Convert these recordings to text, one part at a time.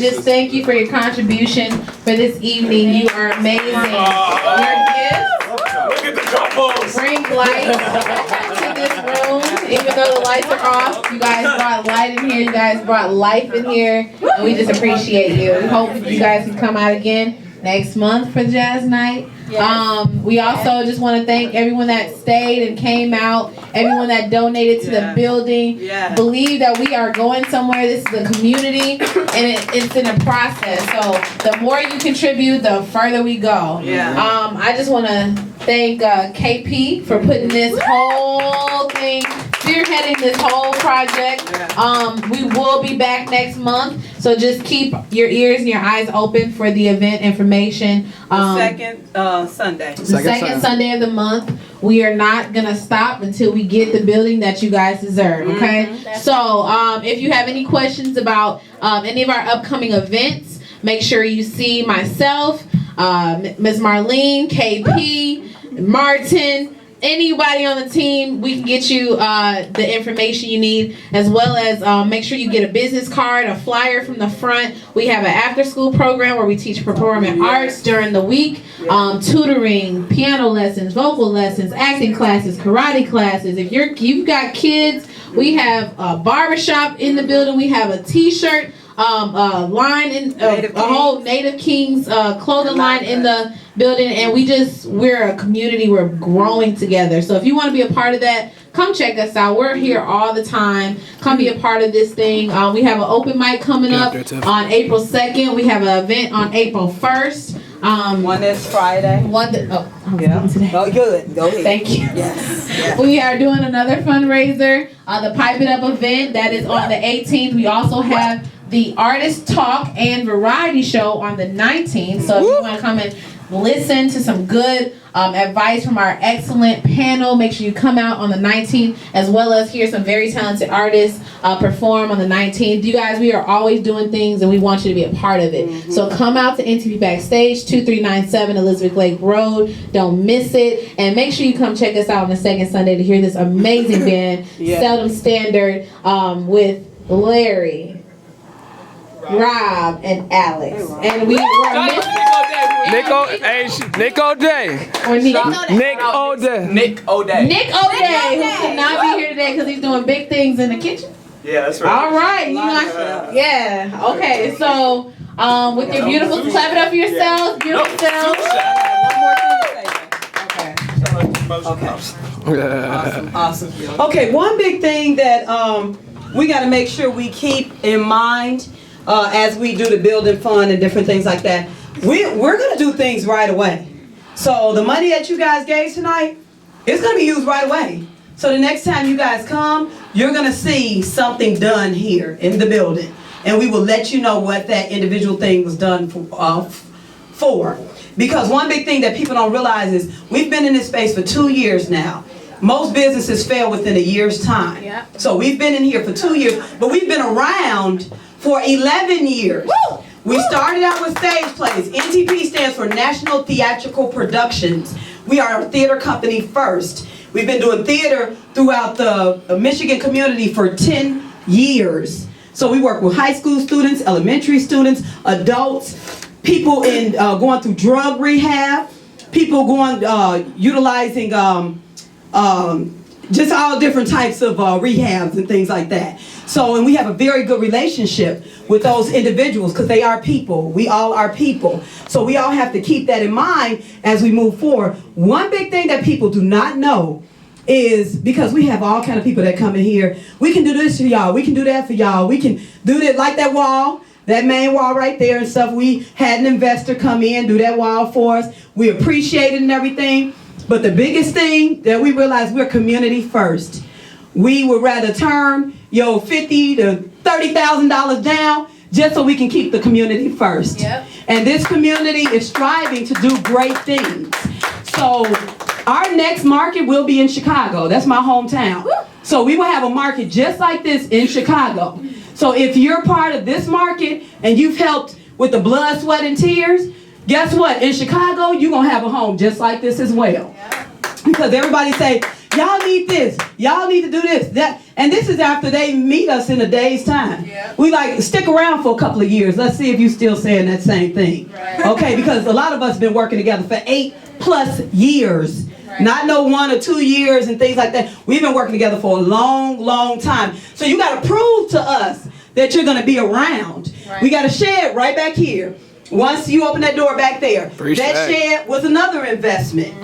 Just thank you for your contribution for this evening. You are amazing. Your gifts Look at the couples. bring light to this room. Even though the lights are off, you guys brought light in here. You guys brought life in here. And we just appreciate you. We hope you guys can come out again next month for Jazz Night. We also just want to thank everyone that stayed and came out, everyone that donated to the building. Believe that we are going somewhere. This is a community, and it's in a process. So the more you contribute, the further we go. I just want to thank KP for putting this whole thing, spearheading this whole project. We will be back next month, so just keep your ears and your eyes open for the event information. Second Sunday. The second Sunday of the month. We are not gonna stop until we get the building that you guys deserve. Okay. So if you have any questions about any of our upcoming events, make sure you see myself, Ms. Marlene, KP, Martin. Anybody on the team, we can get you the information you need, as well as make sure you get a business card, a flyer from the front. We have an after-school program where we teach performing arts during the week, tutoring, piano lessons, vocal lessons, acting classes, karate classes. If you've got kids, we have a barbershop in the building. We have a T-shirt line in a whole Native Kings clothing line in the building, and we're a community. We're growing together. So if you want to be a part of that, come check us out. We're here all the time. Come be a part of this thing. We have an open mic coming up on April 2nd. We have an event on April 1st. One is Friday. Today. Oh, good. Go ahead. Thank you. Yes. We are doing another fundraiser, the Pipe It Up event that is on the 18th. We also have the Artist Talk and Variety Show on the 19th. So if you want to come and listen to some good advice from our excellent panel, make sure you come out on the 19th, as well as hear some very talented artists perform on the 19th. You guys, we are always doing things, and we want you to be a part of it. So come out to NTP Backstage, 2397 Elizabeth Lake Road. Don't miss it. And make sure you come check us out on the second Sunday to hear this amazing band, Seldom Standard, with Larry, Rob, and Alex. And we were Nick O'Day. Nick O'Day. Nick O'Day. Nick O'Day, who could not be here today because he's doing big things in the kitchen. Yeah, that's right. All right. Okay. So, with your beautiful, clap it up for yourselves. Beautiful selves. Awesome. Okay, one big thing that we got to make sure we keep in mind as we do the building fund and different things like that. We're going to do things right away. So the money that you guys gave tonight, it's going to be used right away. So the next time you guys come, you're going to see something done here in the building. And we will let you know what that individual thing was done for. Because one big thing that people don't realize is we've been in this space for 2 years now. Most businesses fail within a year's time. So we've been in here for 2 years, but we've been around for 11 years. We started out with stage plays. NTP stands for National Theatrical Productions. We are a theater company first. We've been doing theater throughout the Michigan community for 10 years. So we work with high school students, elementary students, adults, people in going through drug rehab, people going utilizing just all different types of rehabs and things like that. So, and we have a very good relationship with those individuals because they are people. We all are people. So we all have to keep that in mind as we move forward. One big thing that people do not know is because we have all kind of people that come in here. We can do this for y'all. We can do that for y'all. We can do that like that wall, that main wall right there and stuff. We had an investor come in, do that wall for us. We appreciate it and everything. But the biggest thing that we realize, we're community first. We would rather turn your $50,000 to $30,000 down just so we can keep the community first. And this community is striving to do great things. So our next market will be in Chicago. That's my hometown. So we will have a market just like this in Chicago. So if you're part of this market and you've helped with the blood, sweat, and tears, guess what? In Chicago, you're going to have a home just like this as well. Because everybody say, y'all need this, y'all need to do this, that, and this is after they meet us in a day's time. Yeah. We like, stick around for a couple of years. Let's see if you still saying that same thing. Right. Okay, because a lot of us been working together for 8+ years. Right. Not no 1 or 2 years and things like that. We've been working together for a long time. So you got to prove to us that you're going to be around. Right. We got a shed right back here. Once you open that door back there, Appreciate that it. shed was another investment.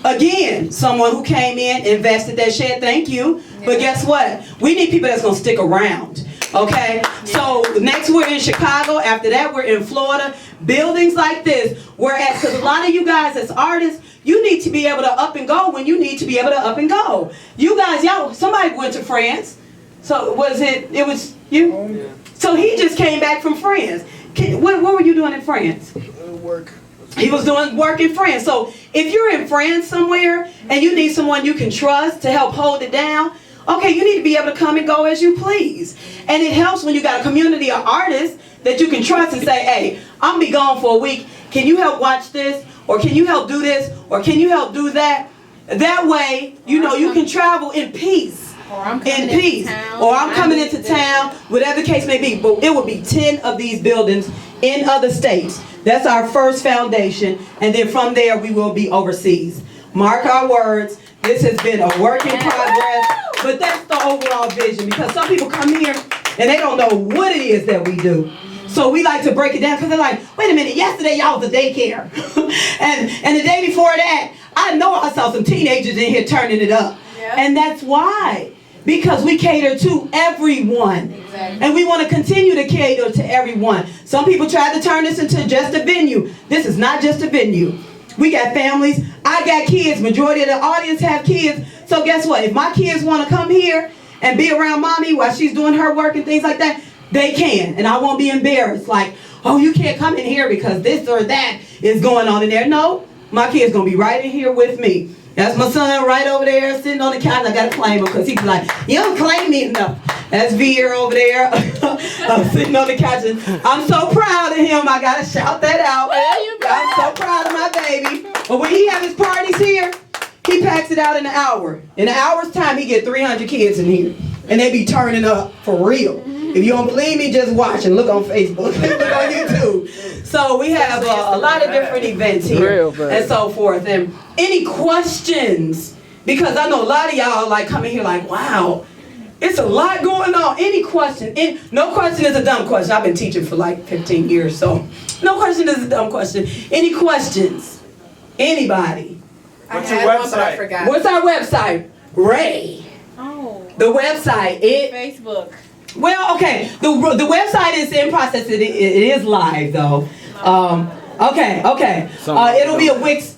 Again, someone who came in, invested that shed, thank you. But guess what? We need people that's going to stick around. Okay? So next we're in Chicago. After that, we're in Florida. Buildings like this. Whereas, because a lot of you guys as artists, you need to be able to up and go when you need to be able to up and go. You guys, y'all, somebody went to France. So it was you? So he just came back from France. What were you doing in France? Work. He was doing work in France. So if you're in France somewhere and you need someone you can trust to help hold it down, okay, you need to be able to come and go as you please. And it helps when you got a community of artists that you can trust and say, hey, I'm gonna be gone for a week. Can you help watch this? Or can you help do this? Or can you help do that? That way, you know, you can travel in peace. Or I'm coming In peace. into town. Or I'm coming into town, whatever the case may be. But it would be 10 of these buildings in other states. That's our first foundation. And then from there, we will be overseas. Mark our words. This has been a work in progress. But that's the overall vision. Because some people come here and they don't know what it is that we do. So we like to break it down because they're like, wait a minute, yesterday y'all was a daycare. and the day before that, I know I saw some teenagers in here turning it up. Yeah. And that's why. Because we cater to everyone. Exactly. And we want to continue to cater to everyone. Some people try to turn this into just a venue. This is not just a venue. We got families. I got kids. Majority of the audience have kids. So guess what? If my kids want to come here and be around mommy while she's doing her work and things like that, they can. And I won't be embarrassed. Like, oh, you can't come in here because this or that is going on in there. No, my kid's going to be right in here with me. That's my son right over there sitting on the couch. I got to claim him because he's like, you don't claim me enough. That's Veer over there sitting on the couch. And I'm so proud of him. I got to shout that out. I'm so proud of my baby. But when he have his parties here, he packs it out in an hour. In an hour's time, he get 300 kids in here. And they be turning up for real. If you don't believe me, just watch and look on Facebook. Look on YouTube. So we have a lot of different events here and so forth. And any questions? Because I know a lot of y'all like coming here like, wow, it's a lot going on. Any question? No question is a dumb question. I've been teaching for like 15 years, so no question is a dumb question. Any questions? Anybody? What's I your had one, but I website? forgot. What's our website? Ray. Oh, The website. Facebook. Well, okay. The website is in process. It is live though. Okay. It'll be a Wix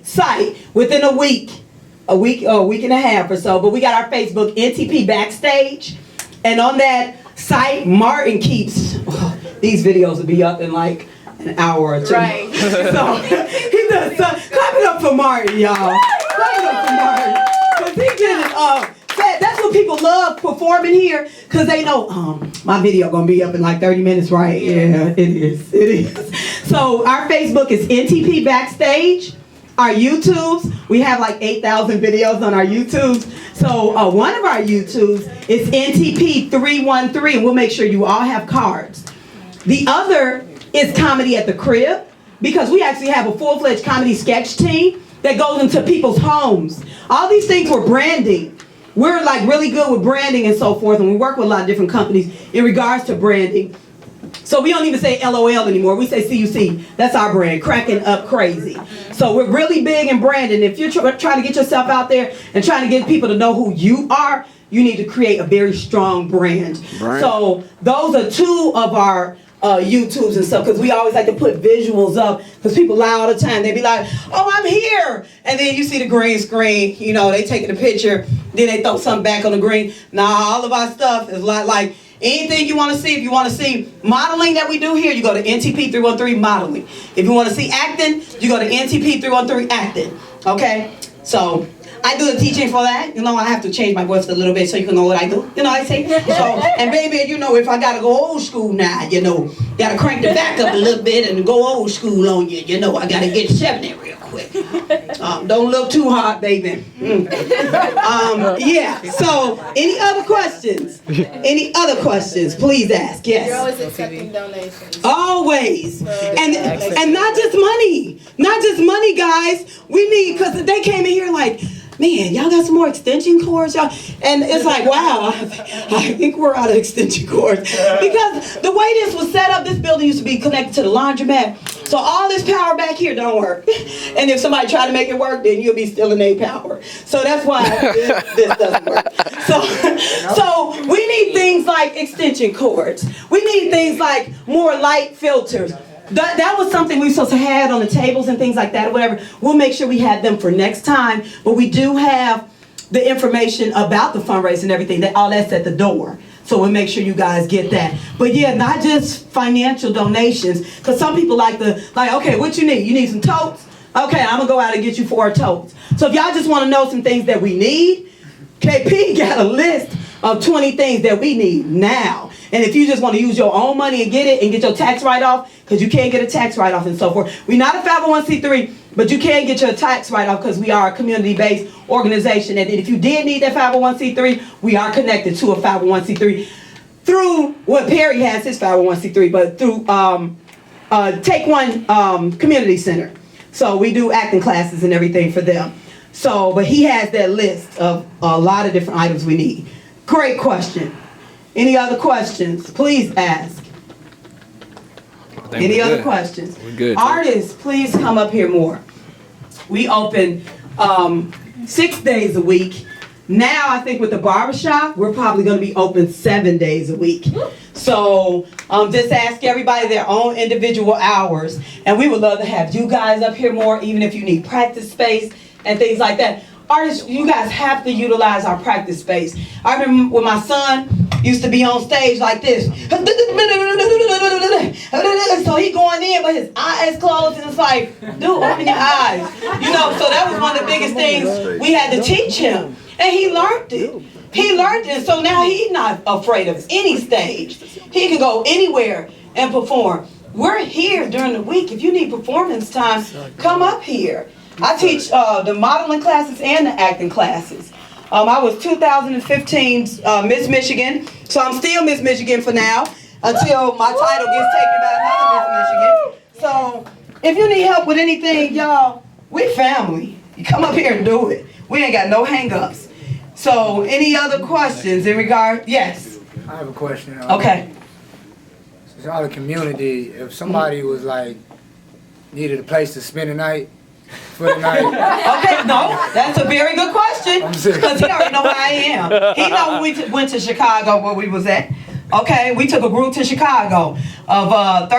site within a week and a half or so. But we got our Facebook NTP Backstage, and on that site, Martin keeps these videos will be up in like an hour or two. Right. So he does. Clap it up for Martin, y'all. Clap it up for Martin. 'Cause he did that's what people love performing here, because they know my video gonna be up in like 30 minutes, right? Yeah, it is. So our Facebook is NTP Backstage. Our YouTubes, we have like 8,000 videos on our YouTubes. So one of our YouTubes is NTP 313, and we'll make sure you all have cards. The other is Comedy at the Crib, because we actually have a full-fledged comedy sketch team that goes into people's homes. All these things were branding. We're like really good with branding and so forth, and we work with a lot of different companies in regards to branding. So we don't even say LOL anymore. We say CUC. That's our brand, Cracking Up Crazy. So we're really big in branding. If you're trying to get yourself out there and trying to get people to know who you are, you need to create a very strong brand. So those are two of our YouTubes and stuff, because we always like to put visuals up, because people lie all the time. They be like, oh, I'm here, and then you see the green screen, you know, they taking a picture, then they throw something back on the green. Now all of our stuff is like anything you want to see. If you want to see modeling that we do here, you go to NTP 313 Modeling. If you want to see acting, you go to NTP 313 Acting. Okay, so I do the teaching for that. You know, I have to change my voice a little bit so you can know what I do. You know what I say? So, and baby, you know, if I gotta go old school now, you know, gotta crank the back up a little bit and go old school on you. You know, I gotta get 70 real quick. Don't look too hot, baby. Yeah. So, any other questions? Any other questions? Please ask. Yes. You're always accepting donations. Always. And not just money. Not just money, guys. We need, because they came in here like, man, y'all got some more extension cords, y'all. And it's like, wow, I think we're out of extension cords. Because the way this was set up, this building used to be connected to the laundromat. So all this power back here don't work. And if somebody try to make it work, then you'll be stealing their power. So that's why this doesn't work. So we need things like extension cords. We need things like more light filters. That was something we supposed to have on the tables and things like that or whatever. We'll make sure we have them for next time. But we do have the information about the fundraising and everything. All that's at the door. So we'll make sure you guys get that. But yeah, not just financial donations. Because some people okay, what you need? You need some totes? Okay, I'm going to go out and get you 4 totes. So if y'all just want to know some things that we need, KP got a list of 20 things that we need now. And if you just want to use your own money and get it and get your tax write-off, because you can't get a tax write-off and so forth. We're not a 501c3, but you can get your tax write-off because we are a community-based organization. And if you did need that 501c3, we are connected to a 501c3 through what Perry has his 501c3, but through Take One Community Center. So we do acting classes and everything for them. So, but he has that list of a lot of different items we need. Great question. Any other questions? Please ask. Any other questions? We're good. Artists, please come up here more. We open 6 days a week. Now, I think with the barbershop, we're probably going to be open 7 days a week. So just ask everybody their own individual hours. And we would love to have you guys up here more, even if you need practice space and things like that. Artists, you guys have to utilize our practice space. I remember when my son used to be on stage like this. So he going in, but his eyes closed, and it's like, dude, open your eyes. So that was one of the biggest things we had to teach him. And he learned it. He learned it, so now he's not afraid of any stage. He can go anywhere and perform. We're here during the week. If you need performance time, come up here. I teach the modeling classes and the acting classes. I was 2015 Miss Michigan, so I'm still Miss Michigan for now until my title gets taken by another Miss Michigan. So if you need help with anything, y'all, we family. You come up here and do it. We ain't got no hang-ups. So any other questions in regard? Yes. I have a question. Okay. Since y'all the community, if somebody was like needed a place to spend the night for the night. Okay, no, that's a very good question. I'm serious. Because he already know where I am. He know when we went to Chicago where we was at. Okay, we took a group to Chicago of